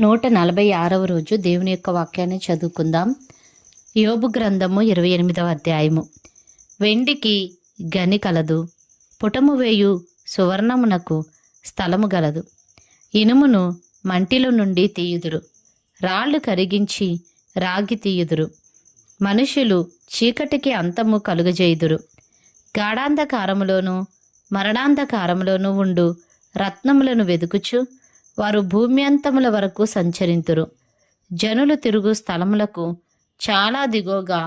146వ రోజు దేవుని యొక్క వాక్యాన్ని చదువుకుందాం. యోబు గ్రంథము 28వ అధ్యాయము. వెండికి గని కలదు, పుటము వేయు సువర్ణమునకు స్థలము గలదు. ఇనుమును మంటిలో నుండి తీయుదురు, రాళ్ళు కరిగించి రాగి తీయుదురు. మనుషులు చీకటికి అంతము కలుగజేయుదురు. గాఢాంధకారములోను మరణాంధకారములోను ఉండు రత్నములను వెదుకుచు వారు భూమి అంతముల వరకు సంచరింతురు. జనులు తిరుగు స్థలములకు చాలా దిగోగా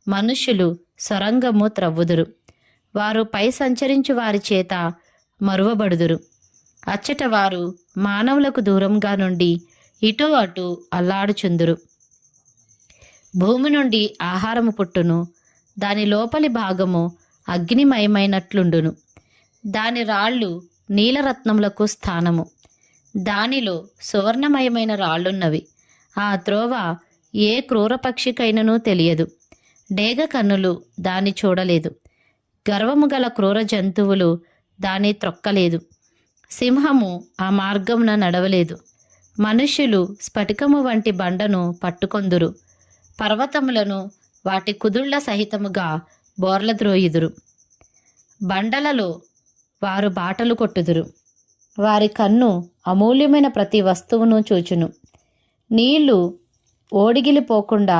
మనుషులు సొరంగము త్రవ్వుదురు. వారు పై సంచరించు వారి చేత మరువబడుదురు. అచ్చట వారు మానవులకు దూరంగా నుండి ఇటు అటు అల్లాడుచుందురు. భూమి నుండి ఆహారము పుట్టును, దాని లోపలి భాగము అగ్నిమయమైనట్లుండును. దాని రాళ్ళు నీలరత్నములకు స్థానము, దానిలో సువర్ణమయమైన రాళ్ళున్నవి. ఆ త్రోవ ఏ క్రూర పక్షికైనను తెలియదు. డేగ కన్నులు దాన్ని చూడలేదు. గర్వము గల క్రూర జంతువులు దాన్ని త్రొక్కలేదు. సింహము ఆ మార్గమున నడవలేదు. మనుష్యులు స్ఫటికము వంటి బండను పట్టుకొందురు. పర్వతములను వాటి కుదుళ్ల సహితముగా బోర్లద్రోయుదురు. బండలలో వారు బాటలు కొట్టుదురు. వారి కన్ను అమూల్యమైన ప్రతి వస్తువును చూచును. నీళ్లు ఓడిగిలిపోకుండా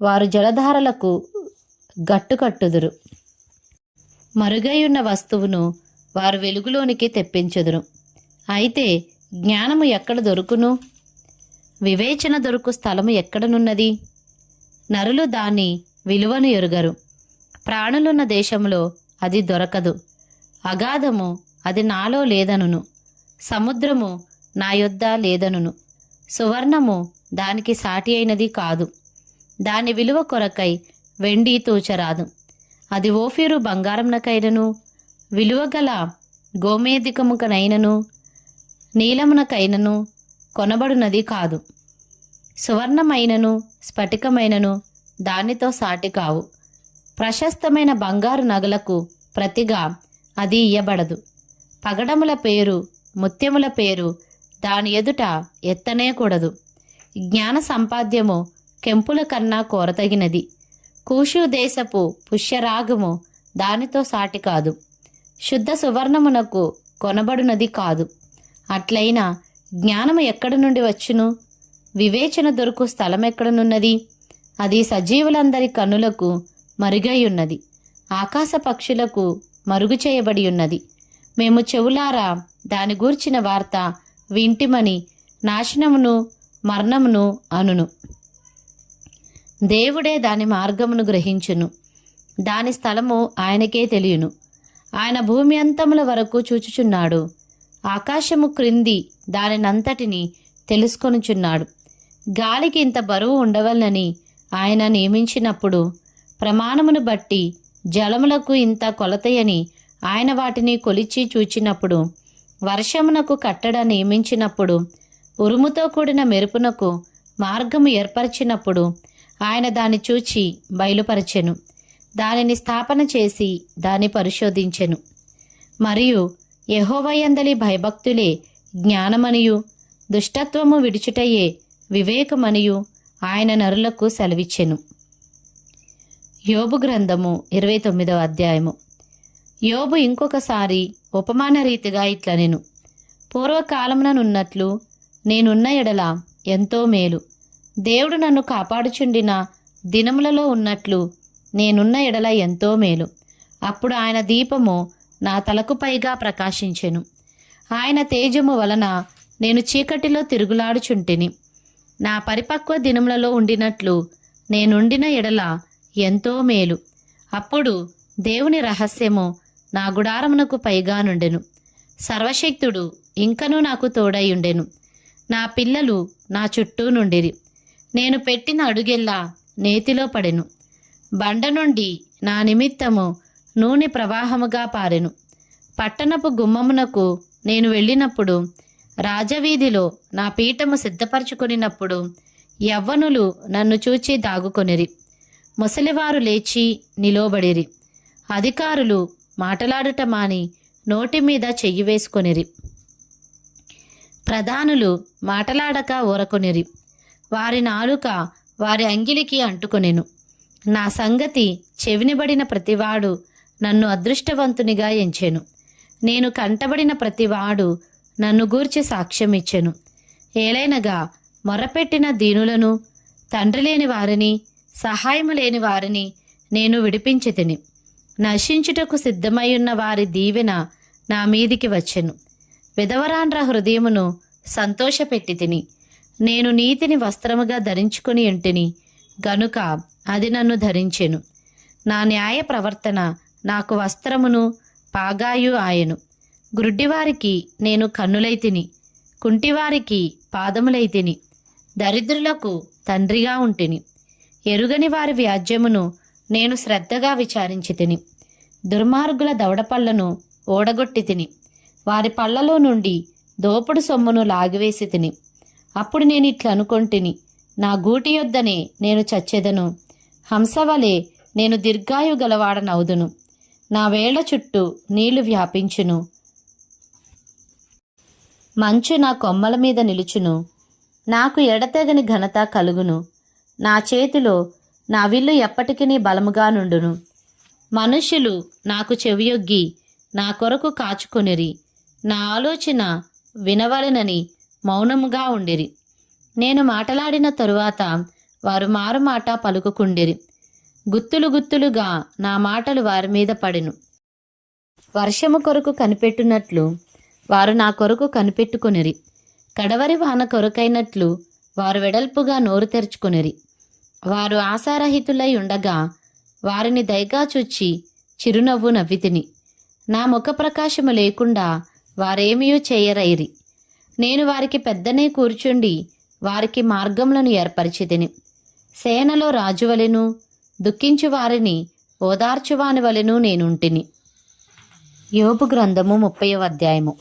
వారు జలధారలకు గట్టుకట్టుదురు. మరుగైయున్న వస్తువును వారు వెలుగులోనికి తెప్పించుదురు. అయితే జ్ఞానము ఎక్కడ దొరుకును? వివేచన దొరుకు స్థలము ఎక్కడనున్నది? నరులు దాని విలువను ఎరుగరు. ప్రాణులున్న దేశంలో అది దొరకదు. అగాధము అది నాలో లేదనును, సముద్రము నా యొద్ద లేదనును. సువర్ణము దానికి సాటి అయినది కాదు. దాని విలువ కొరకై వెండి తూచరాదు. అది ఓఫీరు బంగారమునకైనను, విలువగల గోమేధికముకనైనను, నీలమునకైనను కొనబడునది కాదు. సువర్ణమైనను స్ఫటికమైనను దానితో సాటి కావు. ప్రశస్తమైన బంగారు నగలకు ప్రతిగా అది ఇయ్యబడదు. పగడముల పేరు ముత్యముల పేరు దాని ఎదుట ఎత్తనే కూడదు. జ్ఞాన సంపాద్యము కెంపుల కన్నా కోరతగినది. కూషు దేశపు పుష్యరాగము దానితో సాటి కాదు. శుద్ధ సువర్ణమునకు కొనబడునది కాదు. అట్లయినా జ్ఞానము ఎక్కడి నుండి వచ్చును? వివేచన దొరుకు స్థలం ఎక్కడనున్నది? అది సజీవులందరి కన్నులకు మరుగై ఉన్నది. ఆకాశ పక్షులకు మరుగు చేయబడి ఉన్నది. మేము చెవులారా దాని గూర్చిన వార్త వింటిమని నాశనమును మరణమును అనును. దేవుడే దాని మార్గమును గ్రహించును. దాని స్థలము ఆయనకే తెలియను. ఆయన భూమి అంతముల వరకు చూచుచున్నాడు. ఆకాశము క్రింది దానినంతటిని తెలుసుకొనుచున్నాడు. గాలికి ఇంత బరువు ఉండవలనని ఆయన నియమించినప్పుడు, ప్రమాణమును బట్టి జలములకు ఇంత కొలతయని ఆయన వాటిని కొలిచి చూచినప్పుడు, వర్షమునకు కట్టడ నియమించినప్పుడు, ఉరుముతో కూడిన మెరుపునకు మార్గము ఏర్పరిచినప్పుడు ఆయన దాన్ని చూచి బయలుపరచెను. దానిని స్థాపన చేసి దాన్ని పరిశోధించెను. మరియు యెహోవాయందలి భయభక్తులే జ్ఞానమనియు, దుష్టత్వము విడుచుటయే వివేకమనియు ఆయన నరులకు సెలవిచ్చెను. యోబు గ్రంథము 29వ అధ్యాయము. యోబు ఇంకొకసారి ఉపమాన రీతిగా ఇట్లనెను. పూర్వకాలముననున్నట్లు నేనున్న ఎడల ఎంతో మేలు. దేవుడు నన్ను కాపాడుచుండిన దినములలో ఉన్నట్లు నేనున్న ఎడల ఎంతో మేలు. అప్పుడు ఆయన దీపము నా తలకు పైగా ప్రకాశించెను. ఆయన తేజము వలన నేను చీకటిలో తిరుగులాడుచుంటిని. నా పరిపక్వ దినములలో ఉండినట్లు నేనుండిన ఎడల ఎంతో మేలు. అప్పుడు దేవుని రహస్యము నా గుడారమునకు పైగా నుండెను. సర్వశక్తుడు ఇంకనూ నాకు తోడై ఉండెను. నా పిల్లలు నా చుట్టూ నుండిరి. నేను పెట్టిన అడుగెల్లా నేతిలో పడెను. బండ నుండి నా నిమిత్తము నూనె ప్రవాహముగా పారెను. పట్టణపు గుమ్మమునకు నేను వెళ్ళినప్పుడు, రాజవీధిలో నా పీఠము సిద్ధపరచుకొనినప్పుడు యవ్వనులు నన్ను చూచి దాగుకొనిరి. ముసలివారు లేచి నిలోబడిరి. అధికారులు మాటలాడుట మాని నోటి మీద చెయ్యి వేసుకొనిరి. ప్రధానులు మాటలాడక ఊరకొనిరి. వారి నాలుక వారి అంగిలికి అంటుకొనెను. నా సంగతి చెవినబడిన ప్రతివాడు నన్ను అదృష్టవంతునిగా ఎంచెను. నేను కంటబడిన ప్రతివాడు నన్ను గూర్చి సాక్ష్యమిచ్చెను. ఏలైనగా మొరపెట్టిన దీనులను, తండ్రి లేని వారిని, సహాయము లేని వారిని నేను విడిపించి తిని. నశించుటకు సిద్ధమయ్యున్న వారి దీవెన నా మీదికి వచ్చెను. విధవరాండ్ర హృదయమును సంతోషపెట్టి తిని. నేను నీతిని వస్త్రముగా ధరించుకుని ఉంటిని గనుక అది నన్ను ధరించెను. నా న్యాయ ప్రవర్తన నాకు వస్త్రమును పాగాయు ఆయను. గ్రుడ్డివారికి నేను కన్నులైతిని, కుంటివారికి పాదములైతిని, దరిద్రులకు తండ్రిగా ఉంటిని. ఎరుగని వారి వ్యాజ్యమును నేను శ్రద్ధగా విచారించి తిని. దుర్మార్గుల దవడపళ్లను ఓడగొట్టి తిని. వారి పళ్లలో నుండి దోపుడు సొమ్మును లాగివేసి తిని. అప్పుడు నేను ఇట్లా అనుకొంటిని, నా గూటి యొద్దనే నేను చచ్చెదను. హంసవలే నేను దీర్ఘాయు గలవాడనవుదును. నా వేళ్ల చుట్టూ నీళ్లు వ్యాపించును. మంచు నా కొమ్మల మీద నిలుచును. నాకు ఎడతెగని ఘనత కలుగును. నా చేతిలో నా విల్లు ఎప్పటికీ బలముగా నుండును. మనుష్యులు నాకు చెవియొగ్గి నా కొరకు కాచుకొనిరి. నా ఆలోచన వినవలెనని మౌనముగా ఉండిరి. నేను మాటలాడిన తరువాత వారు మారుమాట పలుకుకుండిరి. గుత్తులు గుత్తులుగా నా మాటలు వారి మీద పడెను. వర్షము కొరకు కనిపెట్టునట్లు వారు నా కొరకు కనిపెట్టుకొనిరి. కడవరి వాన కొరకైనట్లు వారు వెడల్పుగా నోరు తెరుచుకొనిరి. వారు ఆశారహితులై ఉండగా వారిని దయగా చూచి చిరునవ్వు నవ్వితిని. నా ముఖ ప్రకాశము లేకుండా వారేమీ చేయరైరి. నేను వారికి పెద్దనే కూర్చుండి వారికి మార్గములను ఏర్పరిచితిని. సేనలో రాజువలెను, దుఃఖించు వారిని ఓదార్చువాని వలెను నేనుంటిని. యోబు గ్రంథము 30వ అధ్యాయము.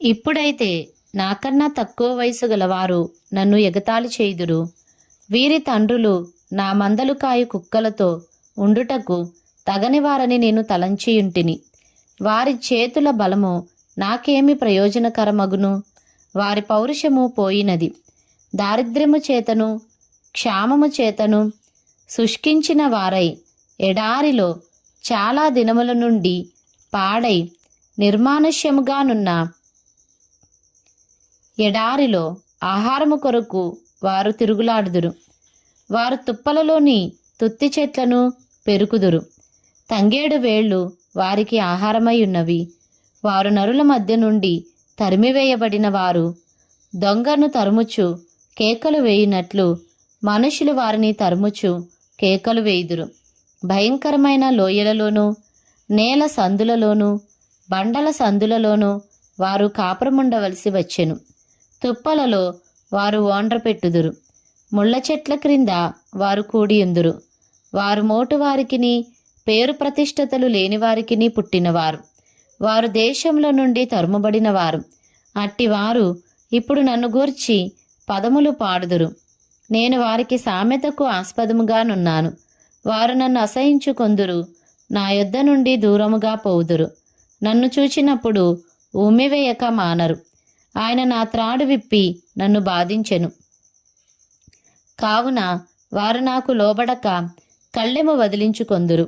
ఇప్పుడైతే నాకన్నా తక్కువ వయసు గలవారు నన్ను ఎగతాళి చేయుదురు. వీరి తండ్రులు నా మందలు కాయు కుక్కలతో ఉండుటకు తగనివారని నేను తలంచియుంటిని. వారి చేతుల బలము నాకేమి ప్రయోజనకరమగును? వారి పౌరుషము పోయినది. దారిద్ర్యము చేతను క్షామము చేతను శుష్కించిన వారై ఎడారిలో చాలా దినముల నుండి పాడై నిర్మానుష్యముగానున్న ఎడారిలో ఆహారము కొరకు వారు తిరుగులాడుదురు. వారు తుప్పలలోని తుత్తి చెట్లను పెరుకుదురు. తంగేడు వేళ్ళు వారికి ఆహారమై ఉన్నవి. వారు నరుల మధ్య నుండి తరిమివేయబడిన వారు దొంగను తరుముచు కేకలు వేయునట్లు మనుషులు వారిని తరుముచు కేకలు వేయుదురు. భయంకరమైన లోయలలోనూ నేల సందులలోనూ బండల సందులలోనూ వారు కాపురముండవలసి వచ్చెను. తుప్పలలో వారు ఓండ్రపెట్టుదురు. ముళ్ళ చెట్ల క్రింద వారు కూడియుందురు. వారు మోటు వారికిని పేరు ప్రతిష్టతలు లేని వారికిని పుట్టినవారు. వారు దేశంలో నుండి తరుమబడిన వారు. అట్టివారు ఇప్పుడు నన్ను గూర్చి పదములు పాడుదురు. నేను వారికి సామెతకు ఆస్పదముగానున్నాను. వారు నన్ను అసహించుకొందురు. నా యొద్ద నుండి దూరముగా పోవుదురు. నన్ను చూచినప్పుడు ఉమ్మివేయక మానరు. ఆయన నా త్రాడు విప్పి నన్ను బాధించెను. కావున వారు నాకు లోబడక కళ్ళెము వదిలించుకొందురు.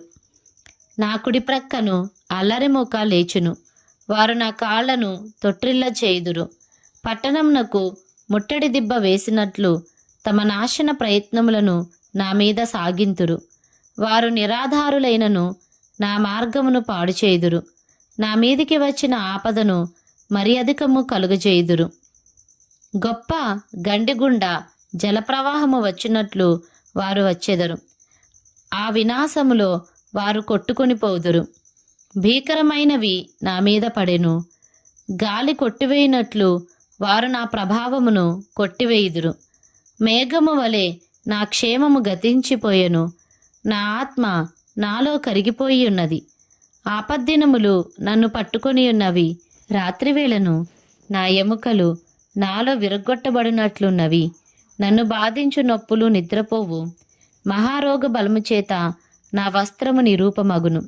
నా కుడి ప్రక్కను అల్లరిమూక లేచును. వారు నా కాళ్లను తొట్రిల్ల చేయుదురు. పట్టణమునకు ముట్టడి దిబ్బ వేసినట్లు తమ నాశన ప్రయత్నములను నా మీద సాగింతురు. వారు నిరాధారులైనను నా మార్గమును పాడు చేయుదురు. నా మీదికి వచ్చిన ఆపదను మరి అధికము కలుగజేయుదురు. గొప్ప గండిగుండా జలప్రవాహము వచ్చినట్లు వారు వచ్చెదరు. ఆ వినాశములో వారు కొట్టుకొని పోదురు. భీకరమైనవి నా మీద పడెను. గాలి కొట్టివేయునట్లు వారు నా ప్రభావమును కొట్టివేయుదురు. మేఘము వలె నా క్షేమము గతించిపోయెను. నా ఆత్మ నాలో కరిగిపోయి ఉన్నది. ఆపద్దినములు నన్ను పట్టుకొని ఉన్నవి. రాత్రివేళను నా ఎముకలు నాలో విరగ్గొట్టబడినట్లున్నవి. నన్ను బాధించు నొప్పులు నిద్రపోవు. మహారోగ బలము చేత నా వస్త్రము నిరూపమగును.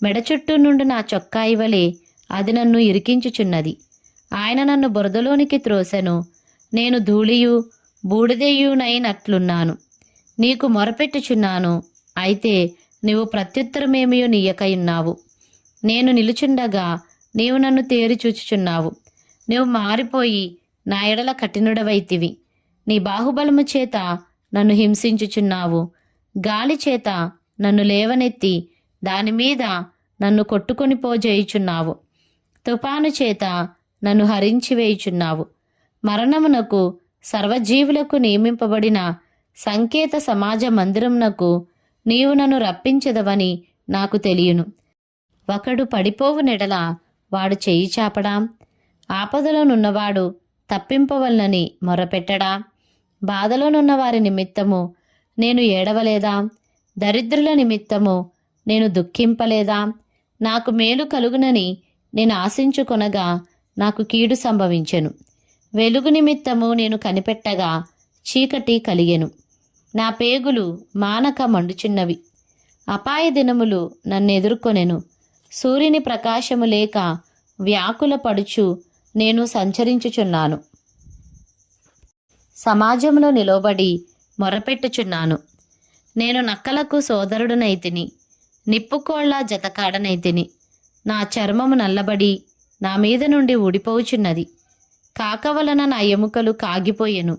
మెడ చుట్టూ నుండి నా చొక్కాయి వలె అది నన్ను ఇరికించుచున్నది. ఆయన నన్ను బురదలోనికి త్రోసెను. నేను ధూళియు బూడిదయునైనట్లున్నాను. నీకు మొరపెట్టుచున్నాను, అయితే నీవు ప్రత్యుత్తరమేమియో నీయకయున్నావు. నేను నిలుచుండగా నీవు నన్ను తేరి చూచుచున్నావు. నీవు మారిపోయి నా ఎడల కఠినుడవైతివి. నీ బాహుబలము చేత నన్ను హింసించుచున్నావు. గాలి చేత నన్ను లేవనెత్తి దానిమీద నన్ను కొట్టుకొని పోజేయుచున్నావు. తుఫాను చేత నన్ను హరించి వేయుచున్నావు. మరణమునకు సర్వజీవులకు నియమింపబడిన సంకేత సమాజ మందిరమునకు నీవు నన్ను రప్పించదవని నాకు తెలియను. ఒకడు పడిపోవు నెడల వాడు చెయ్యి చాపడా? ఆపదలోనున్నవాడు తప్పింపవలనని మొరపెట్టడా? బాధలోనున్న వారి నిమిత్తము నేను ఏడవలేదా? దరిద్రుల నిమిత్తము నేను దుఃఖింపలేదా? నాకు మేలు కలుగునని నేను ఆశించుకొనగా నాకు కీడు సంభవించెను. వెలుగు నిమిత్తము నేను కనిపెట్టగా చీకటి కలిగెను. నా పేగులు మానక మండుచున్నవి. అపాయ దినములు నన్ను ఎదుర్కొనెను. సూర్యుని ప్రకాశము లేక వ్యాకుల పడుచు నేను సంచరించుచున్నాను. సమాజంలో నిలబడి మొరపెట్టుచున్నాను. నేను నక్కలకు సోదరుడునైతిని, నిప్పుకోళ్ల జతకాడనైతిని. నా చర్మము నల్లబడి నా మీద నుండి ఊడిపోవుచున్నది. కాక వలన నా ఎముకలు కాగిపోయెను.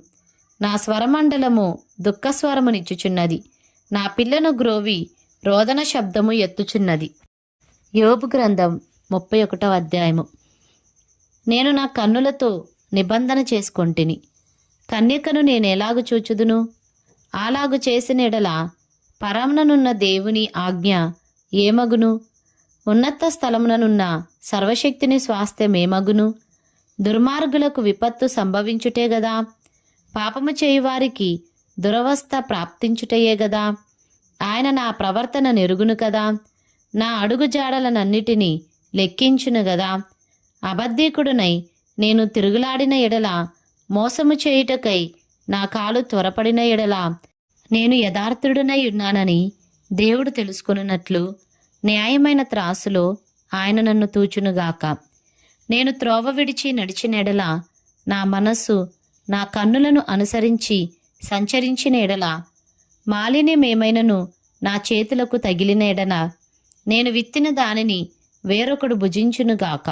నా స్వరమండలము దుఃఖస్వరమునిచ్చుచున్నది. నా పిల్లను గ్రోవి రోదన శబ్దము ఎత్తుచున్నది. యోబు గ్రంథం 31వ అధ్యాయము. నేను నా కన్నులతో నిబంధన చేసుకొంటిని. కన్యకను నేనెలాగు చూచుదును? అలాగు చేసిన ఎడల పరముననున్న దేవుని ఆజ్ఞ ఏమగును? ఉన్నత స్థలముననున్న సర్వశక్తిని స్వాస్థ్యమేమగును? దుర్మార్గులకు విపత్తు సంభవించుటే గదా. పాపము చేయువారికి దురవస్థ ప్రాప్తించుటయే గదా. ఆయన నా ప్రవర్తన నెరుగును కదా. నా అడుగు జాడలనన్నిటినీ లెక్కించును గదా. అబద్ధీకుడునై నేను తిరుగులాడిన ఎడల, మోసము చేయుటకై నా కాలు త్వరపడిన ఎడల, నేను యథార్థుడునై ఉన్నానని దేవుడు తెలుసుకొనున్నట్లు న్యాయమైన త్రాసులో ఆయన నన్ను తూచునుగాక. నేను త్రోవ విడిచి నడిచిన ఎడల, నా మనస్సు నా కన్నులను అనుసరించి సంచరించిన ఎడల, మాలిన్యమేమైనను నా చేతులకు తగిలిన ఎడల, నేను విత్తిన దానిని వేరొకడు భుజించునుగాక.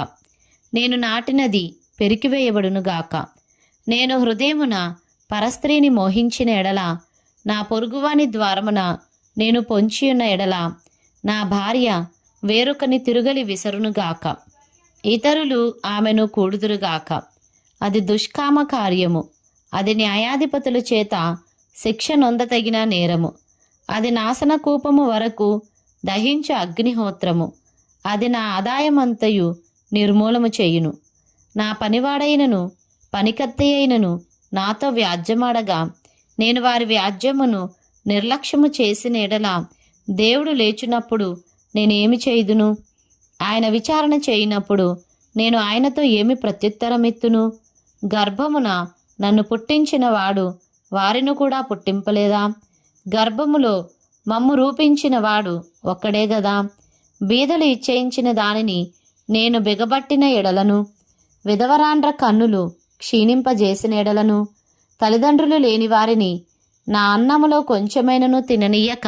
నేను నాటినది పెరికివేయబడునుగాక. నేను హృదయమున పరస్త్రీని మోహించిన ఎడల, నా పొరుగువాని ద్వారమున నేను పొంచియున్న ఎడల, నా భార్య వేరొకని తిరుగలి విసరునుగాక. ఇతరులు ఆమెను కూడుదురుగాక. అది దుష్కామ కార్యము. అది న్యాయాధిపతుల చేత శిక్ష నొందతగిన నేరము. అది నాశన కూపము వరకు దహించు అగ్నిహోత్రము. అది నా ఆదాయమంతయు నిర్మూలము చేయును. నా పనివాడైనను పనికత్తి అయినను నాతో వ్యాజ్యమాడగా, నేను వారి వ్యాజ్యమును నిర్లక్ష్యము చేసిన ఎడల, దేవుడు లేచినప్పుడు నేనేమి చేయుదును? ఆయన విచారణ చేయనప్పుడు నేను ఆయనతో ఏమి ప్రత్యుత్తరమిత్తును? గర్భమున నన్ను పుట్టించిన వాడు వారిని కూడా పుట్టింపలేదా? గర్భములో మమ్ము రూపించిన వాడు ఒక్కడే గదా. బీదలు ఇచ్చేయించిన దానిని నేను బిగబట్టిన ఎడలను, విధవరాండ్ర కన్నులు క్షీణింపజేసిన ఎడలను, తల్లిదండ్రులు లేని వారిని నా అన్నములో కొంచెమైనను తిననీయక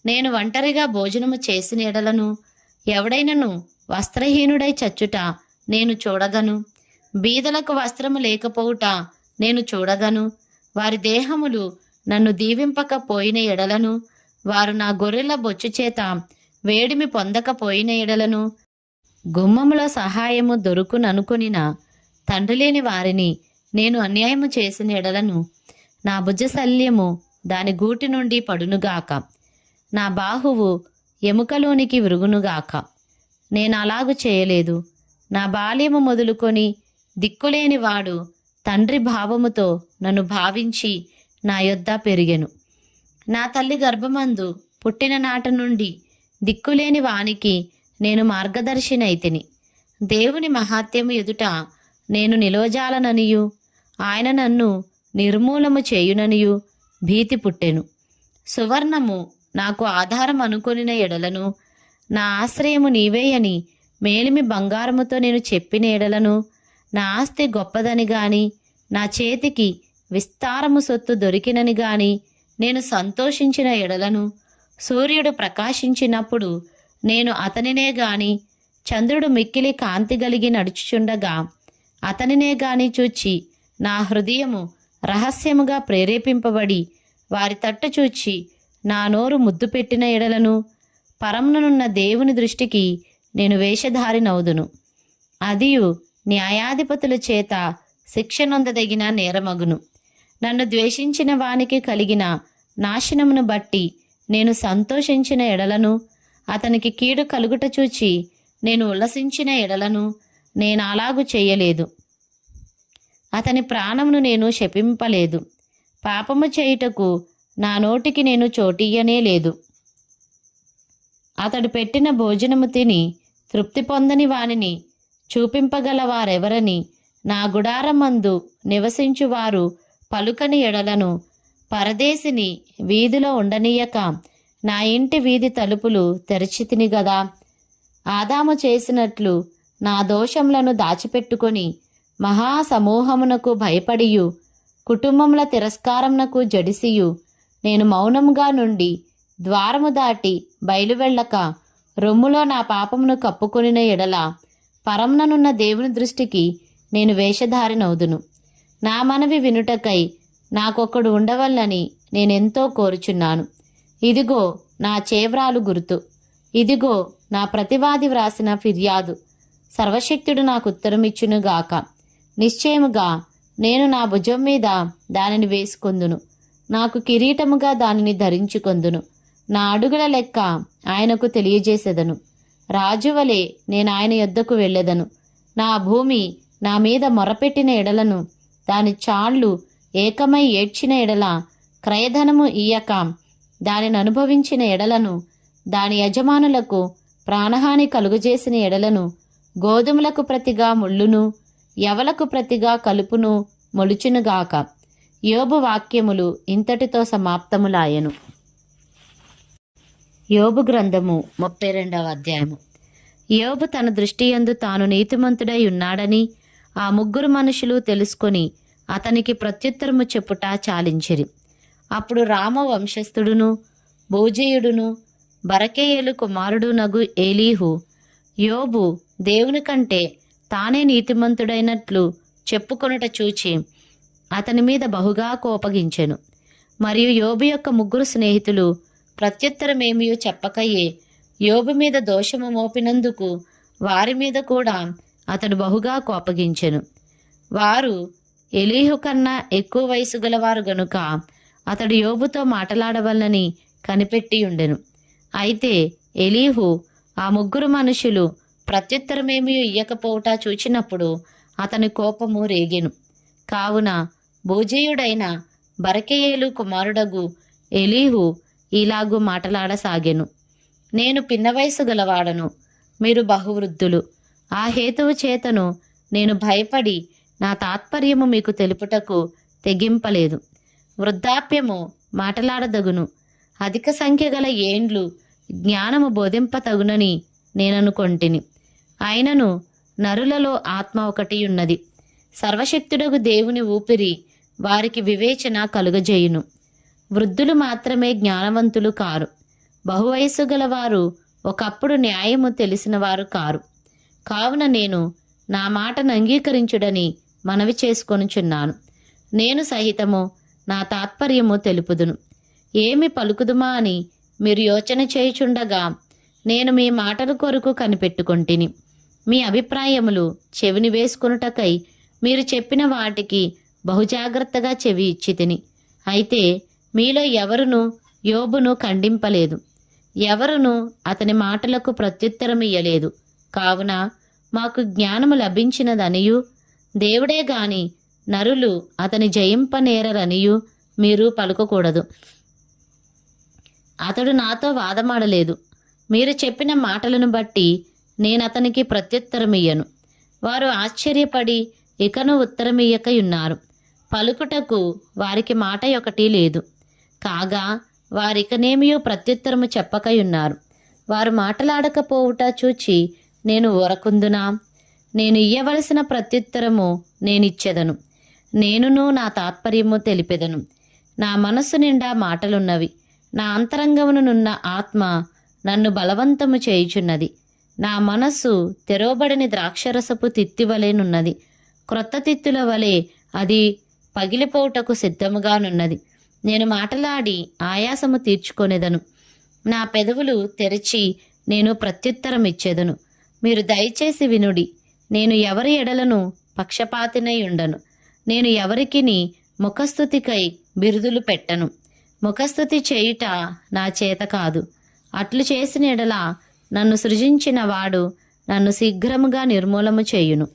నేను ఒంటరిగా భోజనము చేసిన ఎడలను, ఎవడైనను వస్త్రహీనుడై చచ్చుట నేను చూడగను. బీదలకు వస్త్రము లేకపోవుట నేను చూడగను. వారి దేహములు నన్ను దీవింపకపోయిన ఎడలను, వారు నా గొర్రెల బొచ్చు చేత వేడిమి పొందకపోయిన ఎడలను, గుమ్మములో సహాయము దొరుకుననుకొనిన తండ్రి లేని వారిని నేను అన్యాయము చేసిన ఎడలను, నా భుజశల్యము దాని గూటి నుండి పడునుగాక. నా బాహువు ఎముకలోనికి విరుగునుగాక. నేను అలాగు చేయలేదు. నా బాల్యము మొదలుకొని దిక్కులేని వాడు తండ్రి భావముతో నన్ను భావించి నా యొద్ద పెరిగెను. నా తల్లి గర్భమందు పుట్టిన నాట నుండి దిక్కులేని వానికి నేను మార్గదర్శినైతిని. దేవుని మహాత్యము ఎదుట నేను నిలవజాలననియు, ఆయన నన్ను నిర్మూలము చేయుననియు భీతి పుట్టెను. సువర్ణము నాకు ఆధారం అనుకొనిన ఎడలను, నా ఆశ్రయము నీవేయని మేలిమి బంగారముతో నేను చెప్పిన ఎడలను, నా ఆస్తి గొప్పదని గాని నా చేతికి విస్తారము సొత్తు దొరికినని గాని నేను సంతోషించిన ఎడలను, సూర్యుడు ప్రకాశించినప్పుడు నేను అతనినే గాని, చంద్రుడు మిక్కిలి కాంతి కలిగి నడుచుచుండగా అతనినే గాని చూచి నా హృదయము రహస్యముగా ప్రేరేపింపబడి వారి తట్టు చూచి నా నోరు ముద్దు పెట్టిన ఎడలను, పరముననున్న దేవుని దృష్టికి నేను వేషధారినవుదును. అదియు న్యాయాధిపతుల చేత శిక్ష నొందదగిన నేరమగును. నన్ను ద్వేషించిన వానికి కలిగిన నాశనమును బట్టి నేను సంతోషించిన ఎడలను, అతనికి కీడు కలుగుట చూచి నేను ఉల్లసించిన ఎడలను నేను అలాగు చేయలేదు. అతని ప్రాణమును నేను శపింపలేదు. పాపము చేయుటకు నా నోటికి నేను చోటియ్యనే లేదు. అతడు పెట్టిన భోజనము తిని తృప్తి పొందని వానిని చూపింపగల వారెవరని నా గుడారమందు నివసించువారు పలుకని ఎడలను, పరదేశిని వీధిలో ఉండనీయక నా ఇంటి వీధి తలుపులు తెరచితిని గదా. ఆదాము చేసినట్లు నా దోషములను దాచిపెట్టుకొని మహాసమూహమునకు భయపడియు కుటుంబముల తిరస్కారమునకు జడిసియు నేను మౌనముగా నుండి ద్వారము దాటి బయలువెళ్ళక రొమ్ములో నా పాపమును కప్పుకొనిన ఎడల పరముననున్న దేవుని దృష్టికి నేను వేషధారినవుదును. నా మనవి వినుటకై నాకొక్కడు ఉండవల్లని నేనెంతో కోరుచున్నాను. ఇదిగో నా చేవ్రాలు గుర్తు, ఇదిగో నా ప్రతివాది వ్రాసిన ఫిర్యాదు. సర్వశక్తుడు నాకు ఉత్తరమిచ్చునుగాక. నిశ్చయముగా నేను నా భుజం మీద దానిని వేసుకొందును, నాకు కిరీటముగా దానిని ధరించుకొందును. నా అడుగుల లెక్క ఆయనకు తెలియజేసేదను. రాజువలే నేను ఆయన యొద్దకు వెళ్ళెదను. నా భూమి నా మీద మొరపెట్టిన ఎడలను, దాని చాళ్లు ఏకమై ఏడ్చిన ఎడల, క్రయధనము ఇయ్యక దానిని అనుభవించిన ఎడలను, దాని యజమానులకు ప్రాణహాని కలుగజేసిన ఎడలను, గోధుమలకు ప్రతిగా ముళ్ళును యవలకు ప్రతిగా కలుపును మొలుచునుగాక. యోబు వాక్యములు ఇంతటితో సమాప్తములాయెను. యోబు గ్రంథము 32వ అధ్యాయము. యోబు తన దృష్టి యందు తాను నీతిమంతుడై ఉన్నాడని ఆ ముగ్గురు మనుషులు తెలుసుకొని అతనికి ప్రత్యుత్తరము చెప్పుట చాలించిరి. అప్పుడు రామ వంశస్థుడును బూజీయుడును బరకేయేలు కుమారుడు నగు ఏలీహు యోబు దేవుని కంటే తానే నీతిమంతుడైనట్లు చెప్పుకొనుట చూచి అతని మీద బహుగా కోపగించెను. మరియు యోబు యొక్క ముగ్గురు స్నేహితులు ప్రత్యుత్తరమేమీ చెప్పకయే యోబు మీద దోషము మోపినందుకు వారి మీద కూడా అతడు బహుగా కోపగించెను. వారు ఎలీహు కన్నా ఎక్కువ వయసు గలవారు గనుక అతడు యోబుతో మాటలాడవలనని కనిపెట్టి ఉండెను. అయితే ఎలీహు ఆ ముగ్గురు మనుషులు ప్రత్యుత్తరమేమీ ఇయ్యకపోవుట చూచినప్పుడు అతని కోపము రేగెను. కావున బూజీయుడైన బరకెయేలు కుమారుడగు ఎలీహు ఇలాగు మాటలాడసాగెను. నేను పిన్న వయసు గలవాడను, మీరు బహువృద్ధులు. ఆ హేతువు చేతను నేను భయపడి నా తాత్పర్యము మీకు తెలుపుటకు తెగింపలేదు. వృద్ధాప్యము మాటలాడదగును, అధిక సంఖ్య గల ఏండ్లు జ్ఞానము బోధింపతగునని నేననుకొంటిని. అయినను నరులలో ఆత్మ ఒకటి ఉన్నది, సర్వశక్తుడగు దేవుని ఊపిరి వారికి వివేచన కలుగజేయును. వృద్ధులు మాత్రమే జ్ఞానవంతులు కారు, బహువయస్సు గలవారు ఒకప్పుడు న్యాయము తెలిసిన వారు కారు. కావున నేను నా మాటను అంగీకరించుడని మనవి చేసుకొనుచున్నాను. నేను సహితము నా తాత్పర్యము తెలుపుదును. ఏమి పలుకుదుమా అని మీరు యోచన చేయుచుండగా నేను మీ మాటల కొరకు కనిపెట్టుకొంటిని. మీ అభిప్రాయములు చెవిని వేసుకొనుటకై మీరు చెప్పిన వాటికి బహుజాగ్రత్తగా చెవి ఇచ్చితిని. అయితే మీలో ఎవరును యోబును ఖండింపలేదు, ఎవరును అతని మాటలకు ప్రత్యుత్తరమియ్యలేదు. కావున మాకు జ్ఞానము లభించినదనియు దేవుడే గాని నరులు అతని జయింపనేరరనియు మీరు పలుకకూడదు. అతడు నాతో వాదమాడలేదు. మీరు చెప్పిన మాటలను బట్టి నేనతనికి ప్రత్యుత్తరమియ్యను. వారు ఆశ్చర్యపడి ఇకను ఉత్తరమియ్యకయున్నారు. పలుకుటకు వారికి మాట ఒకటి లేదు. కాగా వారికనేమియో ప్రత్యుత్తరము చెప్పకయున్నారు. వారు మాటలాడకపోవుట చూచి నేను ఊరకుందునా? నేను ఇయ్యవలసిన ప్రత్యుత్తరము నేనిచ్చెదను. నేనును నా తాత్పర్యము తెలిపెదను. నా మనస్సు నిండా మాటలున్నవి. నా అంతరంగమునున్న ఆత్మ నన్ను బలవంతము చేయుచున్నది. నా మనస్సు తెరవబడిన ద్రాక్షరసపు తిత్తివలెనున్నది. క్రొత్త తిత్తుల వలె అది పగిలిపోవుటకు సిద్ధముగానున్నది. నేను మాటలాడి ఆయాసము తీర్చుకొనేదను. నా పెదవులు తెరిచి నేను ప్రత్యుత్తరం ఇచ్చేదను. మీరు దయచేసి వినుడి. నేను ఎవరి ఎడలను పక్షపాతినై ఉండను. నేను ఎవరికిని ముఖస్థుతికై బిరుదులు పెట్టను. ముఖస్థుతి చేయుట నా చేత కాదు. అట్లు చేసిన ఎడల నన్ను సృజించిన వాడు నన్ను శీఘ్రముగా నిర్మూలము చేయును.